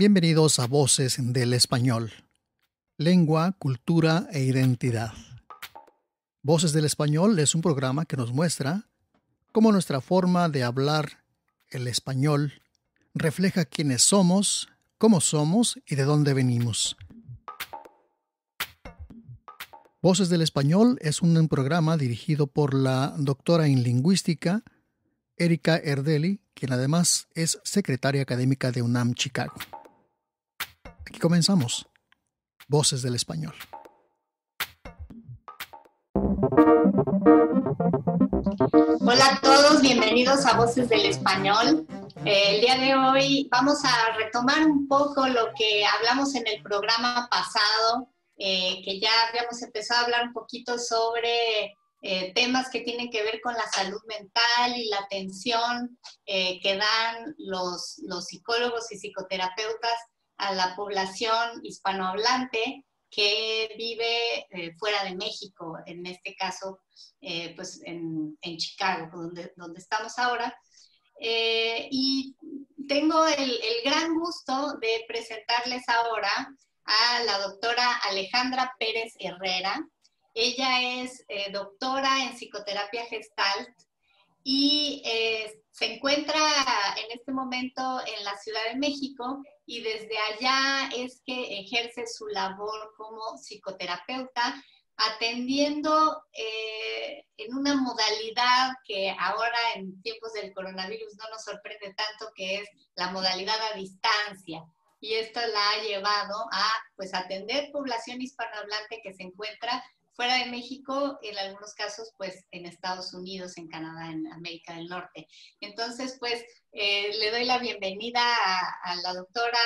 Bienvenidos a Voces del Español. Lengua, cultura e identidad. Voces del Español es un programa que nos muestra cómo nuestra forma de hablar el español refleja quiénes somos, cómo somos y de dónde venimos. Voces del Español es un programa dirigido por la doctora en lingüística Erika Erdeli, quien además es secretaria académica de UNAM Chicago. Aquí comenzamos. Voces del Español. Hola a todos, bienvenidos a Voces del Español. El día de hoy vamos a retomar un poco lo que hablamos en el programa pasado, que ya habíamos empezado a hablar un poquito sobre temas que tienen que ver con la salud mental y la atención que dan los psicólogos y psicoterapeutas a la población hispanohablante que vive fuera de México, en este caso pues en Chicago, donde estamos ahora. Y tengo el gran gusto de presentarles ahora a la doctora Alejandra Pérez Herrera. Ella es doctora en psicoterapia Gestalt y se encuentra en este momento en la Ciudad de México y desde allá es que ejerce su labor como psicoterapeuta, atendiendo en una modalidad que ahora en tiempos del coronavirus no nos sorprende tanto, que es la modalidad a distancia. Y esto la ha llevado a pues, atender población hispanohablante que se encuentra fuera de México, en algunos casos, pues, en Estados Unidos, en Canadá, en América del Norte. Entonces, pues, le doy la bienvenida a la doctora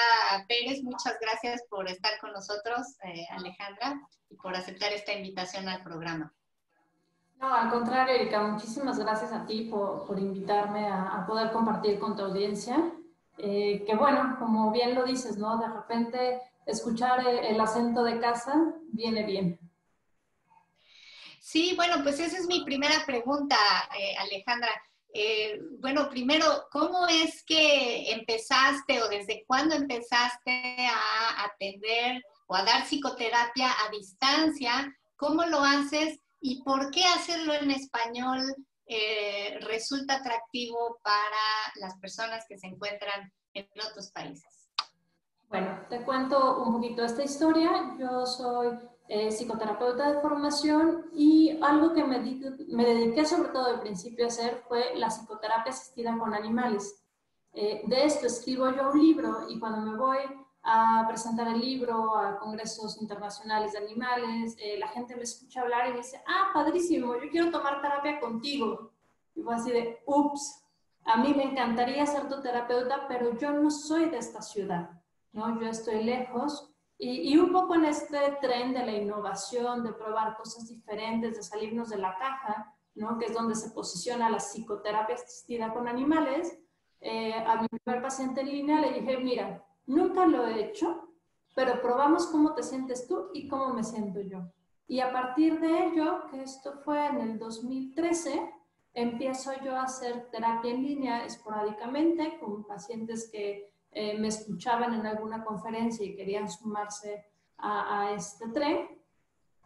Pérez. Muchas gracias por estar con nosotros, Alejandra, y por aceptar esta invitación al programa. No, al contrario, Erika, muchísimas gracias a ti por invitarme a poder compartir con tu audiencia. Que bueno, como bien lo dices, ¿no? De repente escuchar el acento de casa viene bien. Sí, bueno, pues esa es mi primera pregunta, Alejandra. Bueno, primero, ¿cómo es que empezaste o desde cuándo empezaste a atender o a dar psicoterapia a distancia? ¿Cómo lo haces y por qué hacerlo en español resulta atractivo para las personas que se encuentran en otros países? Bueno, te cuento un poquito esta historia. Yo soy psicoterapeuta de formación y algo que me dediqué sobre todo al principio a hacer fue la psicoterapia asistida con animales. De esto escribo yo un libro y cuando me voy a presentar el libro a congresos internacionales de animales, la gente me escucha hablar y me dice, ah, padrísimo, yo quiero tomar terapia contigo. Y fue así de, ups, a mí me encantaría ser tu terapeuta, pero yo no soy de esta ciudad, ¿no? Yo estoy lejos. Y un poco en este tren de la innovación, de probar cosas diferentes, de salirnos de la caja, ¿no? Que es donde se posiciona la psicoterapia asistida con animales, a mi primer paciente en línea le dije, mira, nunca lo he hecho, pero probamos cómo te sientes tú y cómo me siento yo. Y a partir de ello, que esto fue en el 2013, empiezo yo a hacer terapia en línea esporádicamente con pacientes que me escuchaban en alguna conferencia y querían sumarse a este tren,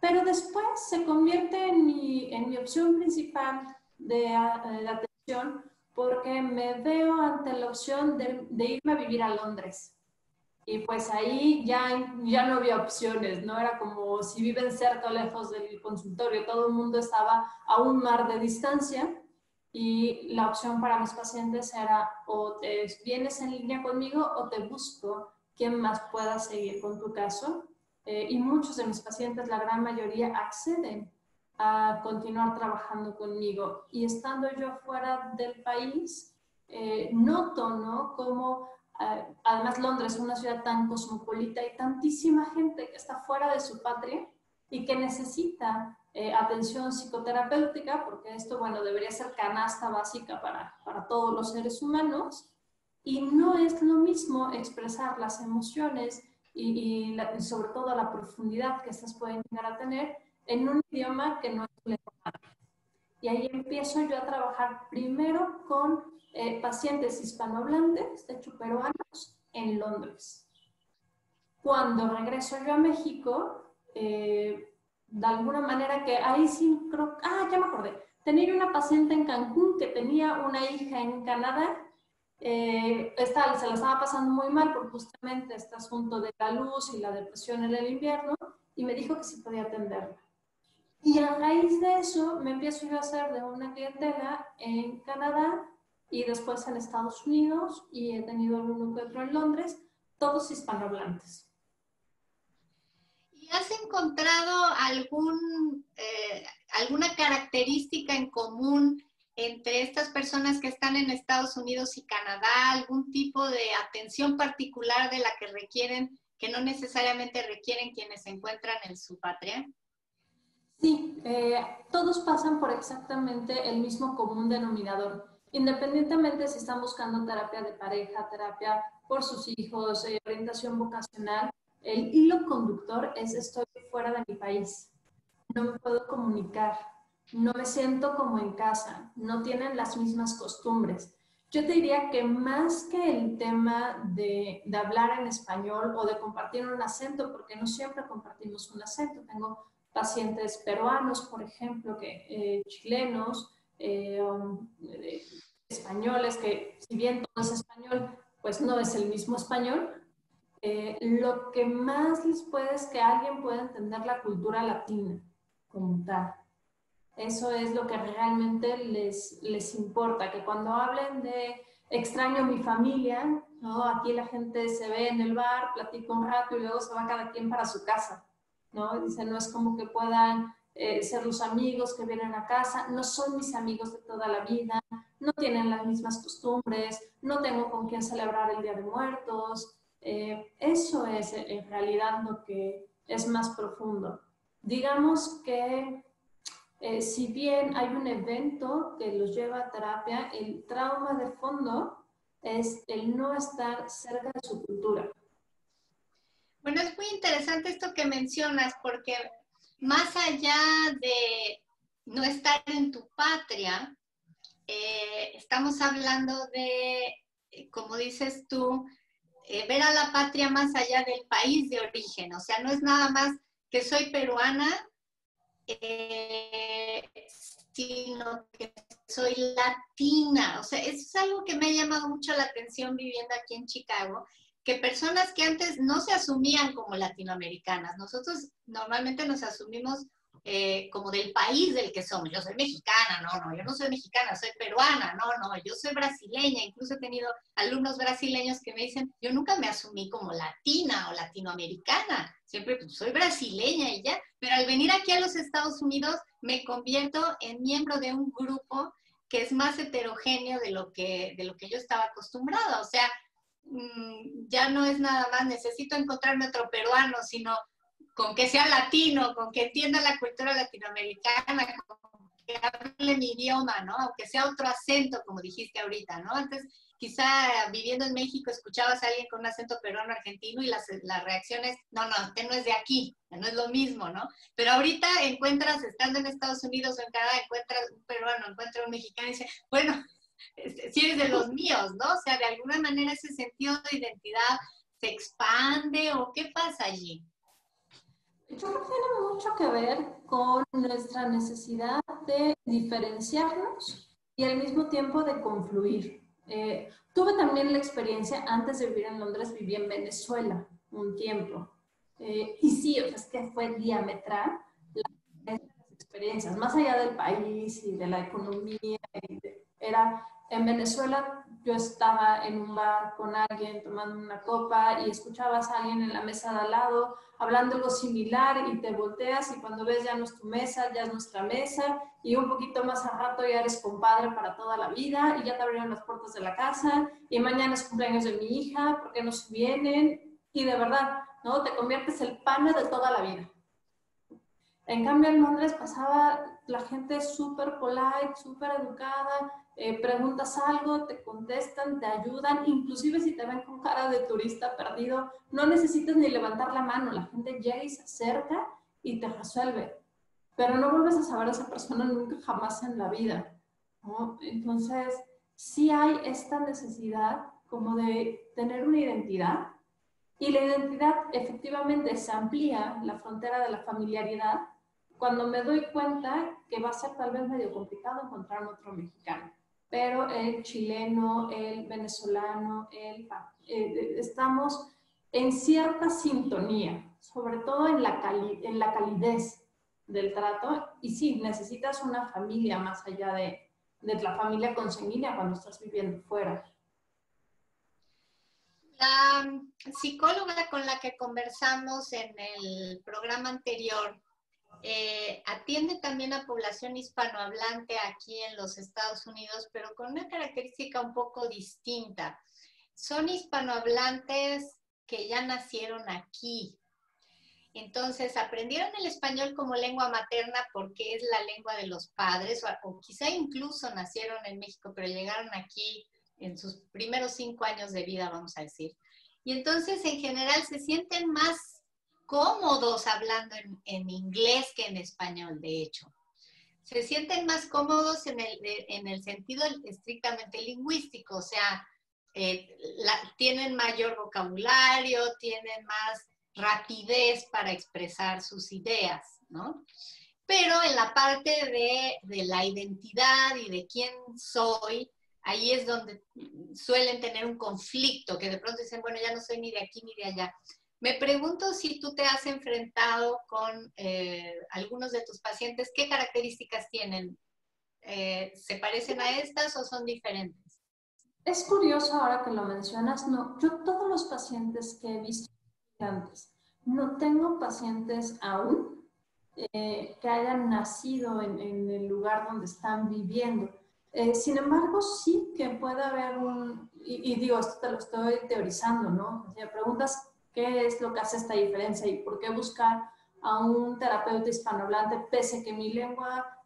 pero después se convierte en mi opción principal de atención porque me veo ante la opción de irme a vivir a Londres. Y pues ahí ya no había opciones, ¿no? Era como si viven cerca o lejos del consultorio, todo el mundo estaba a un mar de distancia. Y la opción para mis pacientes era o te vienes en línea conmigo o te busco quien más pueda seguir con tu caso. Y muchos de mis pacientes, la gran mayoría, acceden a continuar trabajando conmigo. Y estando yo fuera del país, noto, ¿no? Cómo, además Londres es una ciudad tan cosmopolita y tantísima gente que está fuera de su patria y que necesita atención psicoterapéutica, porque esto, bueno, debería ser canasta básica para todos los seres humanos, y no es lo mismo expresar las emociones y sobre todo la profundidad que estas pueden llegar a tener en un idioma que no es su lengua materna. Y ahí empiezo yo a trabajar primero con pacientes hispanohablantes, de hecho peruanos, en Londres. Cuando regreso yo a México, de alguna manera que ahí sí creo, ya me acordé, tenía una paciente en Cancún que tenía una hija en Canadá. Se la estaba pasando muy mal por justamente este asunto de la luz y la depresión en el invierno, y me dijo que sí podía atenderla. Y a raíz de eso me empiezo yo a hacer de una clientela en Canadá y después en Estados Unidos, y he tenido alguno que otro en Londres, todos hispanohablantes. ¿Y has encontrado alguna característica en común entre estas personas que están en Estados Unidos y Canadá? ¿Algún tipo de atención particular de la que requieren, que no necesariamente requieren quienes se encuentran en su patria? Sí, todos pasan por exactamente el mismo común denominador. Independientemente si están buscando terapia de pareja, terapia por sus hijos, orientación vocacional, el hilo conductor es: estoy fuera de mi país, no me puedo comunicar, no me siento como en casa, no tienen las mismas costumbres. Yo te diría que más que el tema de hablar en español o de compartir un acento, porque no siempre compartimos un acento. Tengo pacientes peruanos, por ejemplo, chilenos, españoles, que si bien todo es español, pues no es el mismo español. Lo que más les puede es que alguien pueda entender la cultura latina como tal. Eso es lo que realmente les importa, que cuando hablen de extraño mi familia, ¿no? Aquí la gente se ve en el bar, platica un rato y luego se va cada quien para su casa, ¿no? Dice, no es como que puedan ser los amigos que vienen a casa, no son mis amigos de toda la vida, no tienen las mismas costumbres, no tengo con quién celebrar el Día de Muertos. Eso es en realidad lo que es más profundo. Digamos que si bien hay un evento que los lleva a terapia, el trauma de fondo es el no estar cerca de su cultura. Bueno, es muy interesante esto que mencionas, porque más allá de no estar en tu patria, estamos hablando de, como dices tú, ver a la patria más allá del país de origen. O sea, no es nada más que soy peruana, sino que soy latina. O sea, eso es algo que me ha llamado mucho la atención viviendo aquí en Chicago, que personas que antes no se asumían como latinoamericanas, nosotros normalmente nos asumimos como del país del que somos. Yo soy mexicana, no, yo no soy mexicana, soy peruana, no, yo soy brasileña. Incluso he tenido alumnos brasileños que me dicen, yo nunca me asumí como latina o latinoamericana, siempre pues, soy brasileña y ya, pero al venir aquí a los Estados Unidos me convierto en miembro de un grupo que es más heterogéneo de lo que yo estaba acostumbrada. O sea, ya no es nada más necesito encontrarme otro peruano, sino con que sea latino, con que entienda la cultura latinoamericana, con que hable mi idioma, ¿no? Aunque sea otro acento, como dijiste ahorita, ¿no? Antes, quizá viviendo en México, escuchabas a alguien con un acento peruano argentino y las reacciones, no, usted no es de aquí, no es lo mismo, ¿no? Pero ahorita encuentras, estando en Estados Unidos o en Canadá, encuentras un peruano, encuentras un mexicano y dice, bueno, si eres de los míos, ¿no? O sea, de alguna manera ese sentido de identidad se expande, ¿o qué pasa allí? Yo creo que tiene mucho que ver con nuestra necesidad de diferenciarnos y al mismo tiempo de confluir. Tuve también la experiencia, antes de vivir en Londres, viví en Venezuela un tiempo. Y sí, o sea, es que fue diametral las experiencias, más allá del país y de la economía. Era en Venezuela, yo estaba en un bar con alguien tomando una copa y escuchabas a alguien en la mesa de al lado hablando algo similar y te volteas y cuando ves ya no es tu mesa, ya es nuestra mesa y un poquito más al rato ya eres compadre para toda la vida y ya te abrieron las puertas de la casa y mañana es cumpleaños de mi hija, ¿por qué no se vienen? Y de verdad, ¿no? Te conviertes el pana de toda la vida. En cambio, en Londres pasaba la gente súper polite, súper educada, preguntas algo, te contestan, te ayudan, inclusive si te ven con cara de turista perdido, no necesitas ni levantar la mano, la gente llega y se acerca y te resuelve. Pero no vuelves a saber a esa persona nunca jamás en la vida, ¿no? Entonces, sí hay esta necesidad como de tener una identidad, Y la identidad efectivamente se amplía, la frontera de la familiaridad, cuando me doy cuenta que va a ser tal vez medio complicado encontrar otro mexicano. Pero el chileno, el venezolano, estamos en cierta sintonía, sobre todo en en la calidez del trato. Y sí, necesitas una familia más allá de la familia consanguínea cuando estás viviendo fuera. La psicóloga con la que conversamos en el programa anterior atiende también a población hispanohablante aquí en los Estados Unidos, pero con una característica un poco distinta. Son hispanohablantes que ya nacieron aquí. Entonces, aprendieron el español como lengua materna porque es la lengua de los padres, o quizá incluso nacieron en México, pero llegaron aquí en sus primeros 5 años de vida, vamos a decir. Y entonces, en general, se sienten más cómodos hablando en inglés que en español, de hecho. Se sienten más cómodos en el sentido estrictamente lingüístico, o sea, tienen mayor vocabulario, tienen más rapidez para expresar sus ideas, ¿no? Pero en la parte de la identidad y de quién soy, ahí es donde suelen tener un conflicto, que de pronto dicen, bueno, ya no soy ni de aquí ni de allá. Me pregunto si tú te has enfrentado con algunos de tus pacientes, ¿qué características tienen? ¿Se parecen a estas o son diferentes? Es curioso ahora que lo mencionas, no, yo todos los pacientes que he visto antes, no tengo pacientes aún que hayan nacido en el lugar donde están viviendo. Sin embargo, sí que puede haber y digo, esto te lo estoy teorizando, ¿no? O sea, preguntas qué es lo que hace esta diferencia y por qué buscar a un terapeuta hispanohablante, pese que mi lengua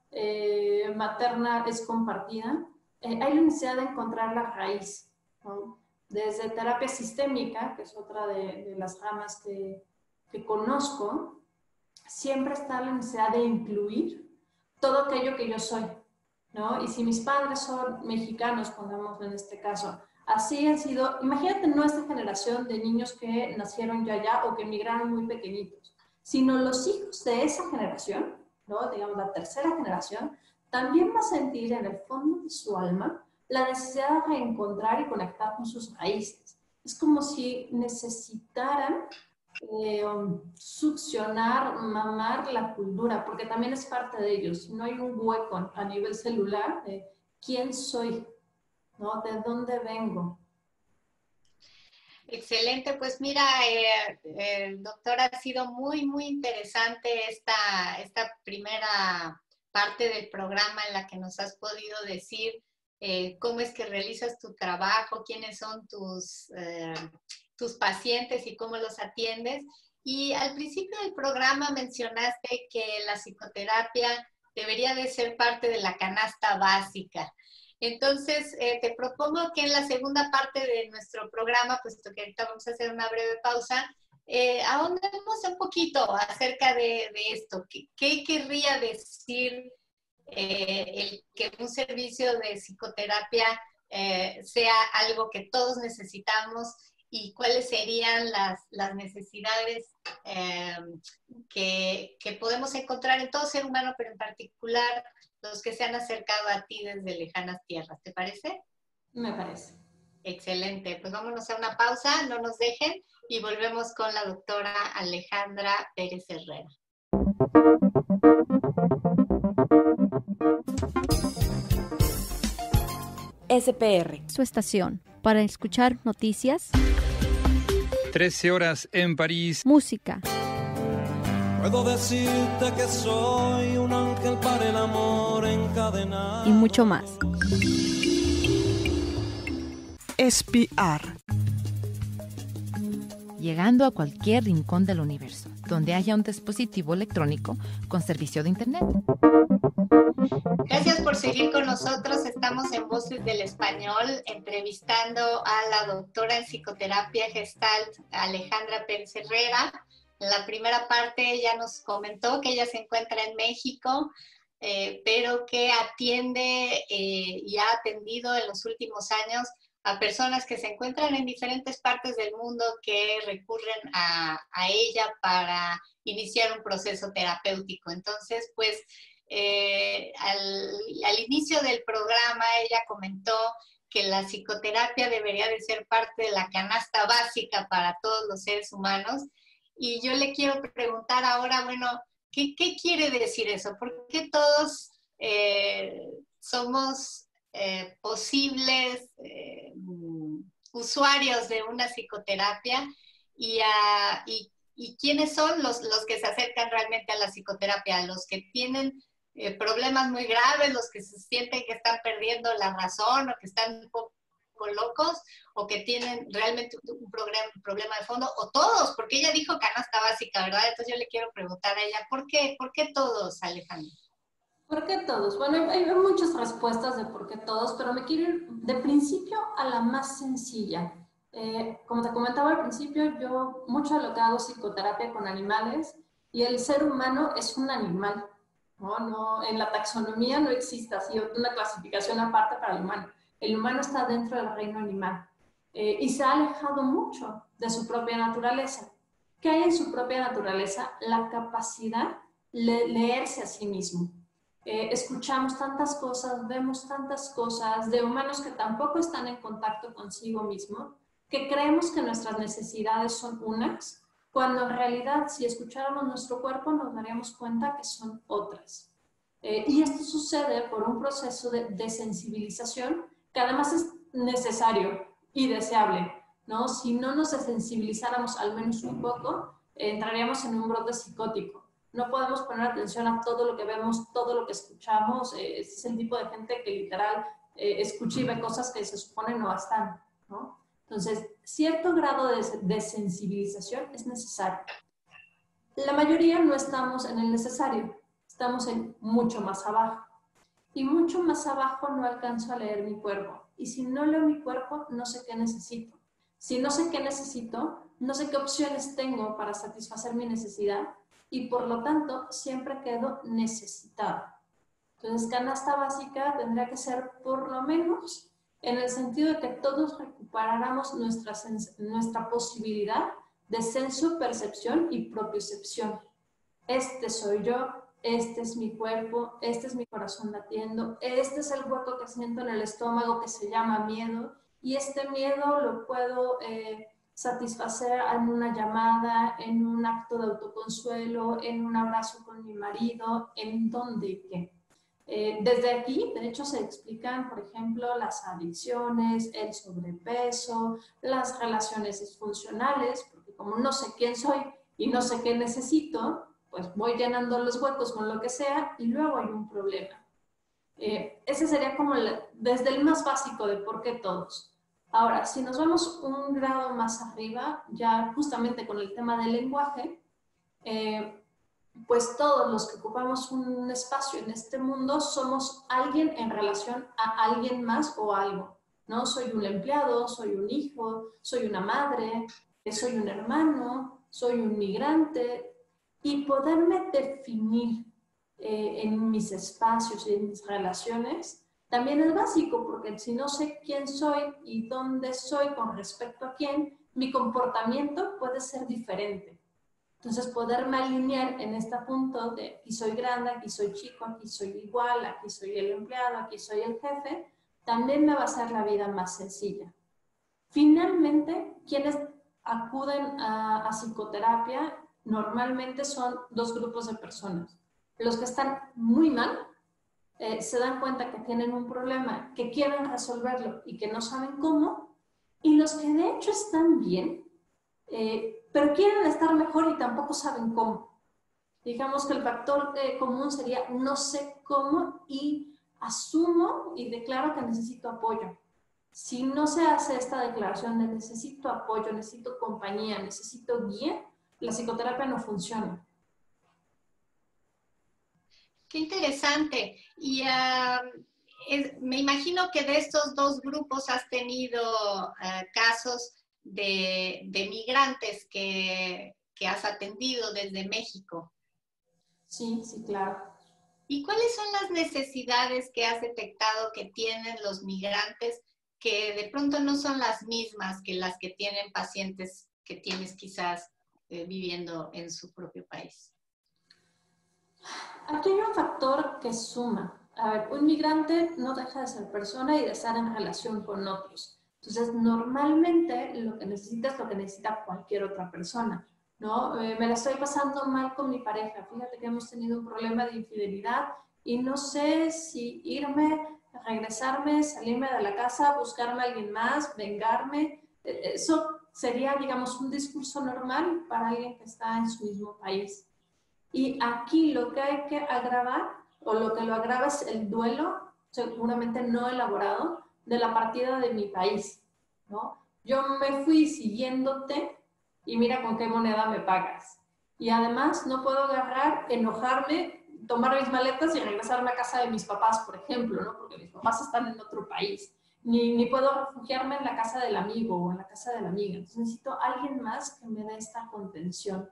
materna es compartida. Hay la necesidad de encontrar la raíz, ¿no? Desde terapia sistémica, que es otra de las ramas que conozco, siempre está la necesidad de incluir todo aquello que yo soy, ¿no? Y si mis padres son mexicanos, pongamos en este caso, así han sido, imagínate nuestra generación de niños que nacieron ya allá o que emigraron muy pequeñitos, sino los hijos de esa generación, ¿no? Digamos la tercera generación, también va a sentir en el fondo de su alma la necesidad de reencontrar y conectar con sus raíces. Es como si necesitaran succionar, mamar la cultura, porque también es parte de ellos. Si no hay un hueco a nivel celular de quién soy, ¿no? ¿De dónde vengo? Excelente, pues mira, doctora, ha sido muy, muy interesante esta primera parte del programa en la que nos has podido decir cómo es que realizas tu trabajo, quiénes son tus pacientes y cómo los atiendes. Y al principio del programa mencionaste que la psicoterapia debería de ser parte de la canasta básica. Entonces, te propongo que en la segunda parte de nuestro programa, puesto que ahorita vamos a hacer una breve pausa, ahondemos un poquito acerca de esto. ¿Qué querría decir el que un servicio de psicoterapia sea algo que todos necesitamos y cuáles serían las necesidades que podemos encontrar en todo ser humano, pero en particular los que se han acercado a ti desde lejanas tierras? ¿Te parece? Me parece. Excelente. Pues vámonos a una pausa, no nos dejen, y volvemos con la doctora Alejandra Pérez Herrera. SPR, su estación, para escuchar noticias, 13 horas en París, música. Puedo decirte que soy un ángel para el amor encadenado. Y mucho más. Espiar. Llegando a cualquier rincón del universo, donde haya un dispositivo electrónico con servicio de Internet. Gracias por seguir con nosotros. Estamos en Voces del Español entrevistando a la doctora en psicoterapia Gestalt, Alejandra Pérez Herrera. En la primera parte ella nos comentó que ella se encuentra en México, pero que atiende y ha atendido en los últimos años a personas que se encuentran en diferentes partes del mundo que recurren a ella para iniciar un proceso terapéutico. Entonces, pues, al inicio del programa ella comentó que la psicoterapia debería de ser parte de la canasta básica para todos los seres humanos. Y yo le quiero preguntar ahora, bueno, ¿qué quiere decir eso? ¿Por qué todos somos posibles usuarios de una psicoterapia? ¿Y quiénes son los que se acercan realmente a la psicoterapia? ¿Los que tienen problemas muy graves, los que se sienten que están perdiendo la razón o que están un poco locos o que tienen realmente un problema de fondo, o todos? Porque ella dijo canasta básica, ¿verdad? Entonces yo le quiero preguntar a ella, ¿por qué todos, Alejandra? ¿Por qué todos? Bueno, hay muchas respuestas de por qué todos, pero me quiero ir de principio a la más sencilla. Como te comentaba al principio, yo mucho de lo que hago es psicoterapia con animales, y el ser humano es un animal. No, en la taxonomía no existe así una clasificación aparte para el humano. El humano está dentro del reino animal y se ha alejado mucho de su propia naturaleza. ¿Qué hay en su propia naturaleza? La capacidad de leerse a sí mismo. Escuchamos tantas cosas, vemos tantas cosas de humanos que tampoco están en contacto consigo mismo, que creemos que nuestras necesidades son unas, cuando en realidad, si escucháramos nuestro cuerpo, nos daríamos cuenta que son otras. Y esto sucede por un proceso de desensibilización que además es necesario y deseable, ¿no? Si no nos desensibilizáramos al menos un poco, entraríamos en un brote psicótico. No podemos poner atención a todo lo que vemos, todo lo que escuchamos. Es el tipo de gente que literal escucha y ve cosas que se supone no están, ¿no? Entonces, cierto grado de sensibilización es necesario. La mayoría no estamos en el necesario, estamos en mucho más abajo. Y mucho más abajo no alcanzo a leer mi cuerpo. Y si no leo mi cuerpo, no sé qué necesito. Si no sé qué necesito, no sé qué opciones tengo para satisfacer mi necesidad y por lo tanto siempre quedo necesitada. Entonces, canasta básica tendría que ser por lo menos en el sentido de que todos recuperáramos nuestra posibilidad de senso, percepción y propiocepción. Este soy yo, este es mi cuerpo, este es mi corazón latiendo, este es el hueco que siento en el estómago que se llama miedo, y este miedo lo puedo satisfacer en una llamada, en un acto de autoconsuelo, en un abrazo con mi marido, en dónde y qué. Desde aquí, de hecho, se explican, por ejemplo, las adicciones, el sobrepeso, las relaciones disfuncionales, porque como no sé quién soy y no sé qué necesito, pues voy llenando los huecos con lo que sea y luego hay un problema. Ese sería como desde el más básico de por qué todos. Ahora, si nos vamos un grado más arriba, ya justamente con el tema del lenguaje, pues todos los que ocupamos un espacio en este mundo somos alguien en relación a alguien más o algo, ¿no? Soy un empleado, soy un hijo, soy una madre, soy un hermano, soy un migrante, y poderme definir en mis espacios y en mis relaciones también es básico, porque si no sé quién soy y dónde soy con respecto a quién, mi comportamiento puede ser diferente. Entonces, poderme alinear en este punto de aquí soy grande, aquí soy chico, aquí soy igual, aquí soy el empleado, aquí soy el jefe, también me va a hacer la vida más sencilla. Finalmente, quienes acuden a psicoterapia normalmente son dos grupos de personas. Los que están muy mal, se dan cuenta que tienen un problema, que quieren resolverlo y que no saben cómo, y los que de hecho están bien, pero quieren estar mejor y tampoco saben cómo. Digamos que el factor común sería no sé cómo y asumo y declaro que necesito apoyo. Si no se hace esta declaración de necesito apoyo, necesito compañía, necesito guía, la psicoterapia no funciona. Qué interesante. Y me imagino que de estos dos grupos has tenido casos de migrantes que has atendido desde México. Sí, sí, claro. ¿Y cuáles son las necesidades que has detectado que tienen los migrantes que de pronto no son las mismas que las que tienen pacientes que tienes quizás viviendo en su propio país? Aquí hay un factor que suma. A ver, un migrante no deja de ser persona y de estar en relación con otros. Entonces, normalmente lo que necesita es lo que necesita cualquier otra persona, ¿no? Me la estoy pasando mal con mi pareja. Fíjate que hemos tenido un problema de infidelidad y no sé si irme, regresarme, salirme de la casa, buscarme a alguien más, vengarme. Eso sería, digamos, un discurso normal para alguien que está en su mismo país. Y aquí lo que hay que agravar, o lo que lo agrava, es el duelo, seguramente no elaborado, de la partida de mi país, ¿no? Yo me fui siguiéndote y mira con qué moneda me pagas. Y además no puedo agarrar, enojarme, tomar mis maletas y regresarme a casa de mis papás, por ejemplo, ¿no? Porque mis papás están en otro país. Ni puedo refugiarme en la casa del amigo o en la casa de la amiga. Entonces necesito a alguien más que me dé esta contención.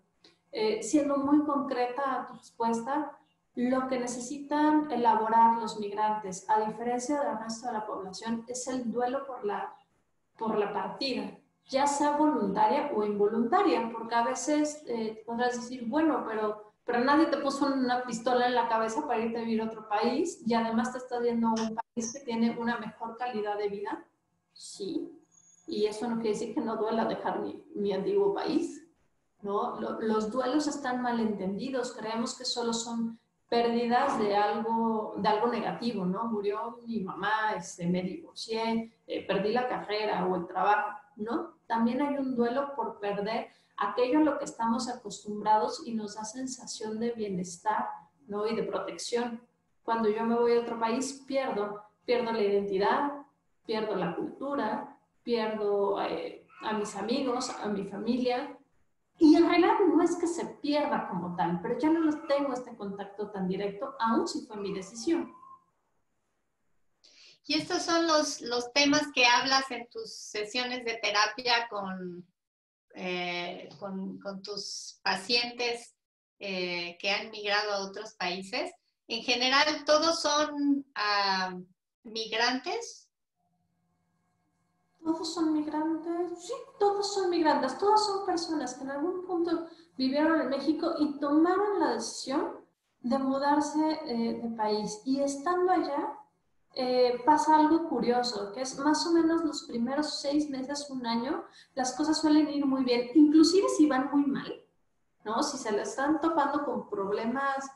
Siendo muy concreta a tu respuesta, lo que necesitan elaborar los migrantes, a diferencia del resto de la población, es el duelo por la partida, ya sea voluntaria o involuntaria, porque a veces podrás decir, bueno, pero nadie te puso una pistola en la cabeza para irte a vivir a otro país y además te estás viendo un país que tiene una mejor calidad de vida. Sí, y eso no quiere decir que no duela dejar mi antiguo país, ¿no? Los duelos están mal entendidos, creemos que solo son pérdidas de algo negativo, ¿no? Murió mi mamá, me divorcié, perdí la carrera o el trabajo, ¿no? También hay un duelo por perder aquello a lo que estamos acostumbrados y nos da sensación de bienestar, ¿no? Y de protección. Cuando yo me voy a otro país, pierdo la identidad, pierdo la cultura, pierdo a mis amigos, a mi familia. Y en realidad no es que se pierda como tal, pero ya no tengo este contacto tan directo, aun si fue mi decisión. Y estos son los temas que hablas en tus sesiones de terapia con tus pacientes que han migrado a otros países. En general, ¿todos son migrantes? ¿Todos son migrantes? Sí, todos son migrantes. Todas son personas que en algún punto vivieron en México y tomaron la decisión de mudarse de país. Y estando allá, pasa algo curioso, que es más o menos los primeros 6 meses, un año, las cosas suelen ir muy bien, inclusive si van muy mal, ¿no? Si se le están topando con problemas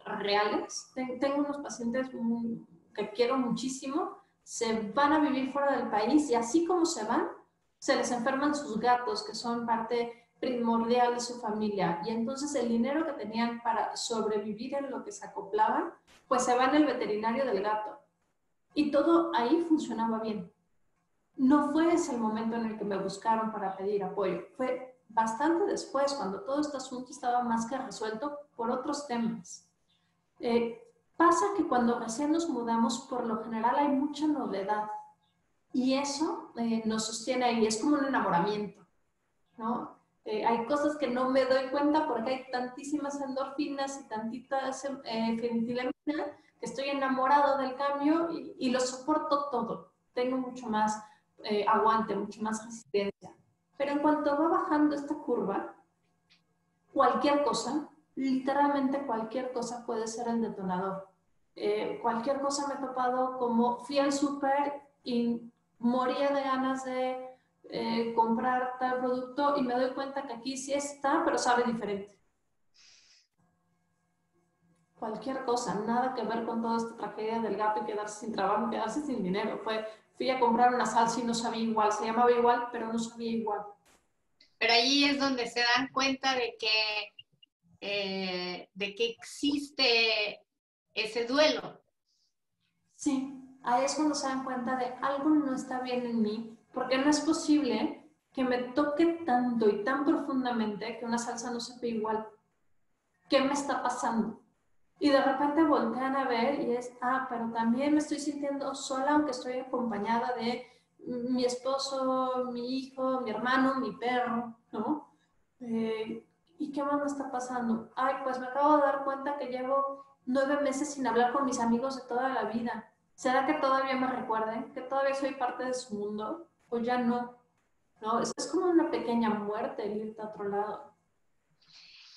reales. Tengo unos pacientes que quiero muchísimo, se van a vivir fuera del país y así como se van, se les enferman sus gatos, que son parte primordial de su familia. Y entonces el dinero que tenían para sobrevivir en lo que se acoplaban, pues se va en el veterinario del gato. Y todo ahí funcionaba bien. No fue ese el momento en el que me buscaron para pedir apoyo. Fue bastante después, cuando todo este asunto estaba más que resuelto por otros temas. Pasa que cuando recién nos mudamos, por lo general hay mucha novedad. Y eso nos sostiene ahí. Es como un enamoramiento, ¿no? Hay cosas que no me doy cuenta porque hay tantísimas endorfinas y tantitas feniletina que estoy enamorado del cambio y lo soporto todo. Tengo mucho más aguante, mucho más resistencia. Pero en cuanto va bajando esta curva, cualquier cosa, literalmente cualquier cosa puede ser el detonador. Cualquier cosa me he topado como fui al súper y moría de ganas de comprar tal producto y me doy cuenta que aquí sí está, pero sabe diferente. Cualquier cosa, nada que ver con toda esta tragedia del gato y quedarse sin trabajo, quedarse sin dinero. Fui a comprar una salsa y no sabía igual, se llamaba igual, pero no sabía igual. Pero allí es donde se dan cuenta de que existe ese duelo. Sí, ahí es cuando se dan cuenta de algo no está bien en mí, porque no es posible que me toque tanto y tan profundamente que una salsa no sepa igual. ¿Qué me está pasando? Y de repente voltean a ver y es, pero también me estoy sintiendo sola, aunque estoy acompañada de mi esposo, mi hijo, mi hermano, mi perro, ¿no? ¿Y qué más me está pasando? Pues me acabo de dar cuenta que llevo 9 meses sin hablar con mis amigos de toda la vida. ¿Será que todavía me recuerden? ¿Que todavía soy parte de su mundo? ¿O ya no? ¿No? Es como una pequeña muerte el irte a otro lado.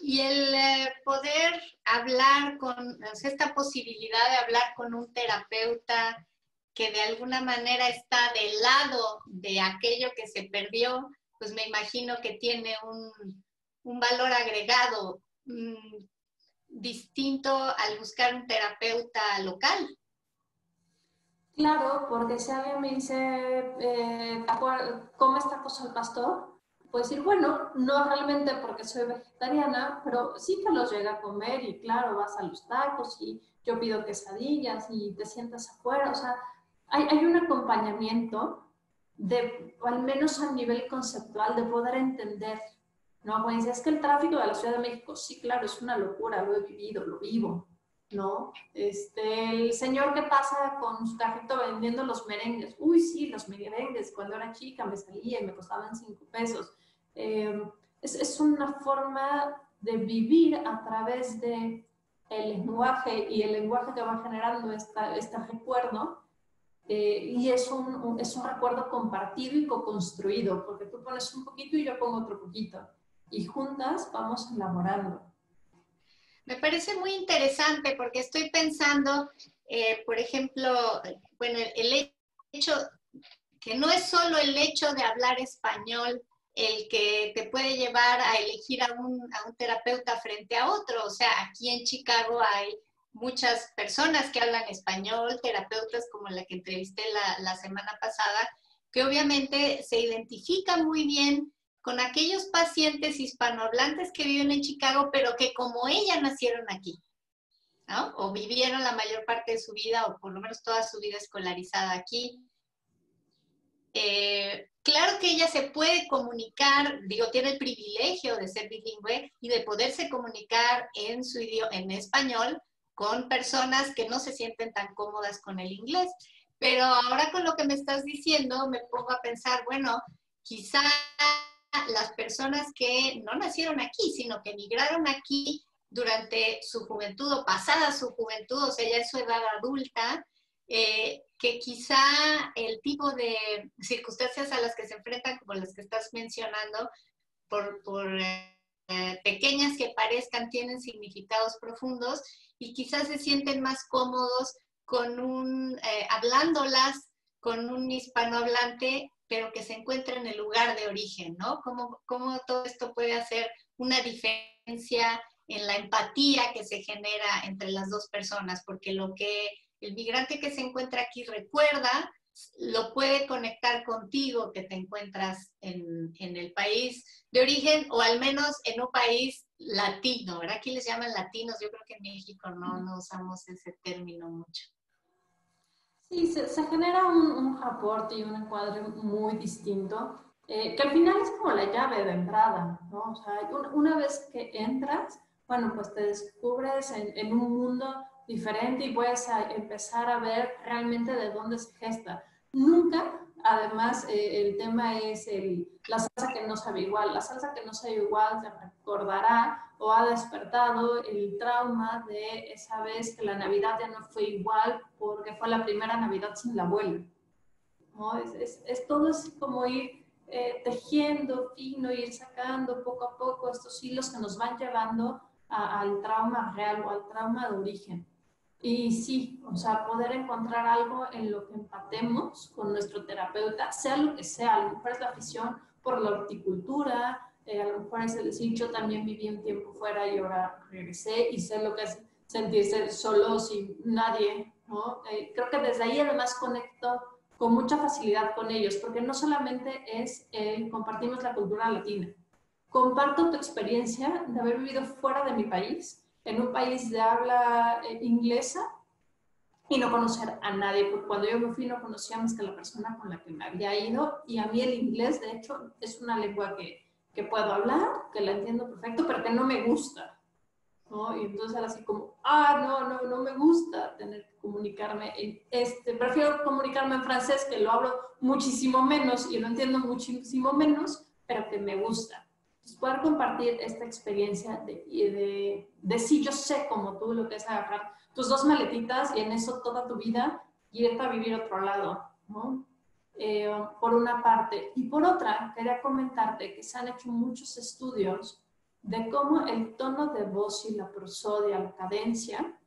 Y el poder hablar con, o sea, esta posibilidad de hablar con un terapeuta que de alguna manera está del lado de aquello que se perdió, pues me imagino que tiene un valor agregado distinto al buscar un terapeuta local. Claro, porque si alguien me dice, ¿come tacos al pastor? Puedo decir, bueno, no realmente porque soy vegetariana, pero sí que los llega a comer y claro, vas a los tacos y yo pido quesadillas y te sientas afuera. O sea, hay un acompañamiento de, al menos a nivel conceptual, de poder entender, ¿no? Pues es que el tráfico de la Ciudad de México, sí, claro, es una locura, lo he vivido, lo vivo, ¿no? El señor que pasa con su carrito vendiendo los merengues. Uy, sí, los merengues. Cuando era chica me salía y me costaban 5 pesos. Es una forma de vivir a través de el lenguaje y el lenguaje que va generando este recuerdo. Y es un recuerdo compartido y co-construido, porque tú pones un poquito y yo pongo otro poquito. Y juntas vamos elaborando. Me parece muy interesante porque estoy pensando, por ejemplo, bueno, el hecho que no es solo el hecho de hablar español el que te puede llevar a elegir a un terapeuta frente a otro. O sea, aquí en Chicago hay muchas personas que hablan español, terapeutas como la que entrevisté la semana pasada, que obviamente se identifican muy bien con aquellos pacientes hispanohablantes que viven en Chicago, pero que como ella nacieron aquí, ¿no? O vivieron la mayor parte de su vida, o por lo menos toda su vida escolarizada aquí. Claro que ella se puede comunicar, digo, tiene el privilegio de ser bilingüe y de poderse comunicar en su idioma, en español, con personas que no se sienten tan cómodas con el inglés. Pero ahora con lo que me estás diciendo, me pongo a pensar, bueno, quizá las personas que no nacieron aquí, sino que emigraron aquí durante su juventud o pasada su juventud, o sea, ya en su edad adulta, que quizá el tipo de circunstancias a las que se enfrentan, como las que estás mencionando, por pequeñas que parezcan, tienen significados profundos y quizás se sienten más cómodos con hablándolas con un hispanohablante, pero que se encuentra en el lugar de origen, ¿no? ¿Cómo todo esto puede hacer una diferencia en la empatía que se genera entre las dos personas? Porque lo que el migrante que se encuentra aquí recuerda, lo puede conectar contigo que te encuentras en el país de origen, o al menos en un país latino, ¿verdad? Aquí les llaman latinos, yo creo que en México no usamos ese término mucho. Sí, se genera un aporte y un encuadre muy distinto, que al final es como la llave de entrada, ¿no? O sea, una vez que entras, bueno, pues te descubres en un mundo diferente y puedes empezar a ver realmente de dónde se gesta. Nunca, además, el tema es la salsa que no sabe igual. La salsa que no sabe igual te recordará o ha despertado el trauma de esa vez que la Navidad ya no fue igual porque fue la primera Navidad sin la abuela, ¿no? Es todo así como ir tejiendo fino, ir sacando poco a poco estos hilos que nos van llevando al trauma real o al trauma de origen. Y sí, o sea, poder encontrar algo en lo que empatemos con nuestro terapeuta, sea lo que sea, a lo mejor es la afición por la horticultura, a lo mejor es el decir, yo también viví un tiempo fuera y ahora regresé y sé lo que es sentirse solo sin nadie, ¿no? Creo que desde ahí además conecto con mucha facilidad con ellos, porque no solamente es compartimos la cultura latina, comparto tu experiencia de haber vivido fuera de mi país, en un país de habla inglesa, y no conocer a nadie, porque cuando yo me fui no conocía más que la persona con la que me había ido, y a mí el inglés, de hecho, es una lengua que puedo hablar, que la entiendo perfecto, pero que no me gusta, ¿no? Y entonces era así como, no me gusta tener que comunicarme prefiero comunicarme en francés, que lo hablo muchísimo menos y lo entiendo muchísimo menos, pero que me gusta. Entonces, poder compartir esta experiencia de sí, yo sé como tú lo que es agarrar tus dos maletitas y en eso toda tu vida irte a vivir a otro lado, ¿no? Por una parte. Y por otra, quería comentarte que se han hecho muchos estudios de cómo el tono de voz y la prosodia, la cadencia,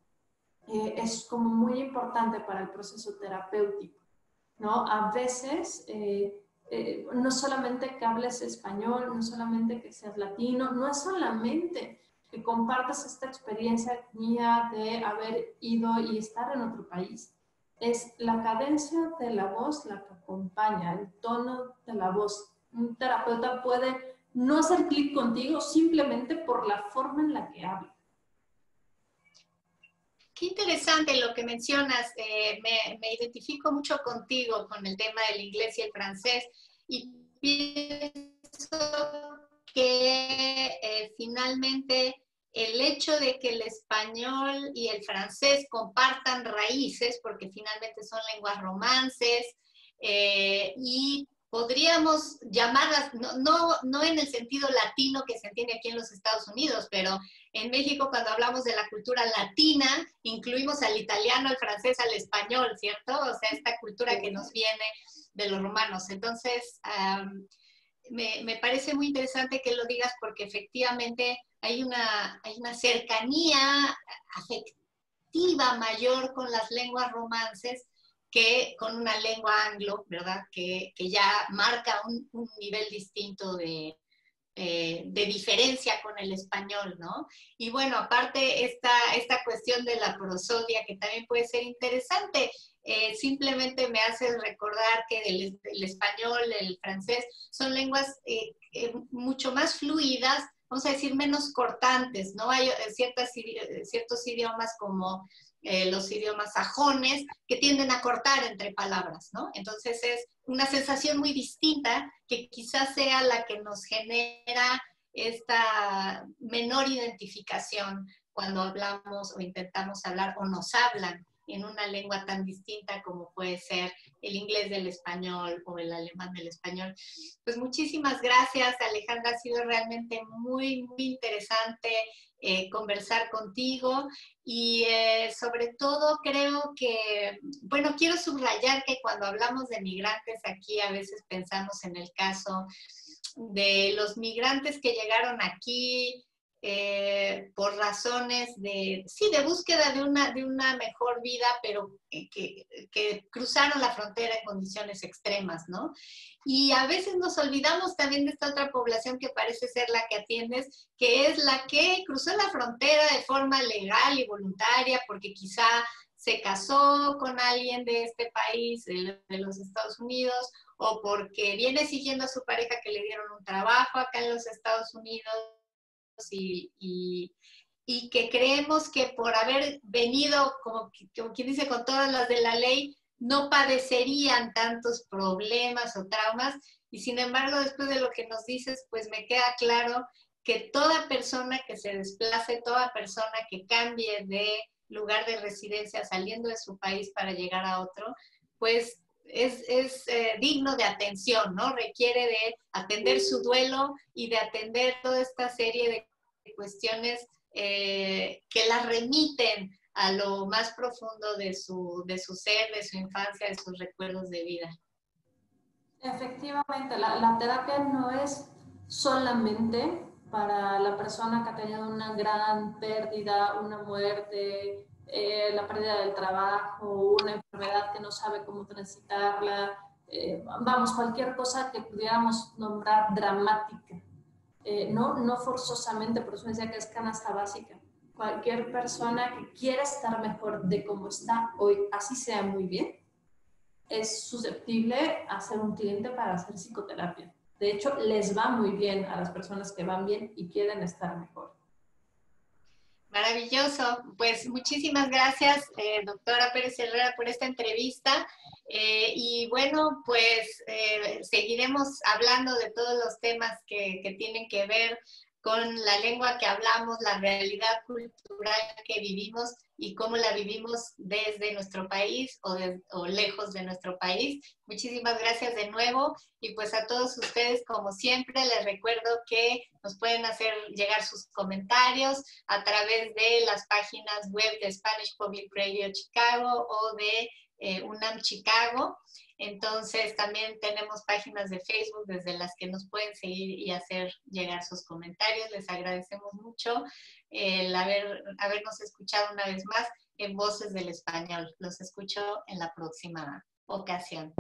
es como muy importante para el proceso terapéutico, ¿no? A veces, no solamente que hables español, no solamente que seas latino, no es solamente que compartas esta experiencia mía de haber ido y estar en otro país. Es la cadencia de la voz la que acompaña, el tono de la voz. Un terapeuta puede no hacer clic contigo simplemente por la forma en la que habla. Qué interesante lo que mencionas. Me identifico mucho contigo con el tema del inglés y el francés y pienso que finalmente el hecho de que el español y el francés compartan raíces, porque finalmente son lenguas romances, y podríamos llamarlas, no en el sentido latino que se entiende aquí en los Estados Unidos, pero en México cuando hablamos de la cultura latina, incluimos al italiano, al francés, al español, ¿cierto? O sea, esta cultura que nos viene de los romanos. Entonces, me parece muy interesante que lo digas porque efectivamente hay una cercanía afectiva mayor con las lenguas romances que con una lengua anglo, ¿verdad? Que ya marca un nivel distinto de diferencia con el español, ¿no? Y bueno, aparte esta cuestión de la prosodia, que también puede ser interesante, simplemente me hace recordar que el español, el francés, son lenguas mucho más fluidas, vamos a decir, menos cortantes, ¿no? Hay ciertos idiomas como los idiomas sajones que tienden a cortar entre palabras, ¿no? Entonces es una sensación muy distinta que quizás sea la que nos genera esta menor identificación cuando hablamos o intentamos hablar o nos hablan en una lengua tan distinta como puede ser el inglés del español o el alemán del español. Pues muchísimas gracias, Alejandra, ha sido realmente muy, muy interesante conversar contigo y sobre todo creo que, bueno, quiero subrayar que cuando hablamos de migrantes aquí a veces pensamos en el caso de los migrantes que llegaron aquí por razones de búsqueda de una mejor vida, pero que cruzaron la frontera en condiciones extremas, ¿no? Y a veces nos olvidamos también de esta otra población que parece ser la que atiendes, que es la que cruzó la frontera de forma legal y voluntaria, porque quizá se casó con alguien de este país, de los Estados Unidos, o porque viene siguiendo a su pareja que le dieron un trabajo acá en los Estados Unidos, y que creemos que por haber venido, como quien dice, con todas las de la ley, no padecerían tantos problemas o traumas, y sin embargo, después de lo que nos dices, pues me queda claro que toda persona que se desplace, toda persona que cambie de lugar de residencia saliendo de su país para llegar a otro, pues es digno de atención, ¿no? Requiere de atender su duelo y de atender toda esta serie de cuestiones que la remiten a lo más profundo de su ser, de su infancia, de sus recuerdos de vida. Efectivamente, la terapia no es solamente para la persona que ha tenido una gran pérdida, una muerte, la pérdida del trabajo, una enfermedad que no sabe cómo transitarla, vamos, cualquier cosa que pudiéramos nombrar dramática. No forzosamente, por eso decía que es canasta básica. Cualquier persona que quiera estar mejor de cómo está hoy, así sea muy bien, es susceptible a ser un cliente para hacer psicoterapia. De hecho, les va muy bien a las personas que van bien y quieren estar mejor. Maravilloso. Pues muchísimas gracias, doctora Pérez Herrera, por esta entrevista. Y bueno, pues seguiremos hablando de todos los temas que tienen que ver con la lengua que hablamos, la realidad cultural que vivimos y cómo la vivimos desde nuestro país o lejos de nuestro país. Muchísimas gracias de nuevo y pues a todos ustedes, como siempre, les recuerdo que nos pueden hacer llegar sus comentarios a través de las páginas web de Spanish Public Radio Chicago o de UNAM Chicago. Entonces también tenemos páginas de Facebook desde las que nos pueden seguir y hacer llegar sus comentarios. Les agradecemos mucho el habernos escuchado una vez más en Voces del Español. Los escucho en la próxima ocasión.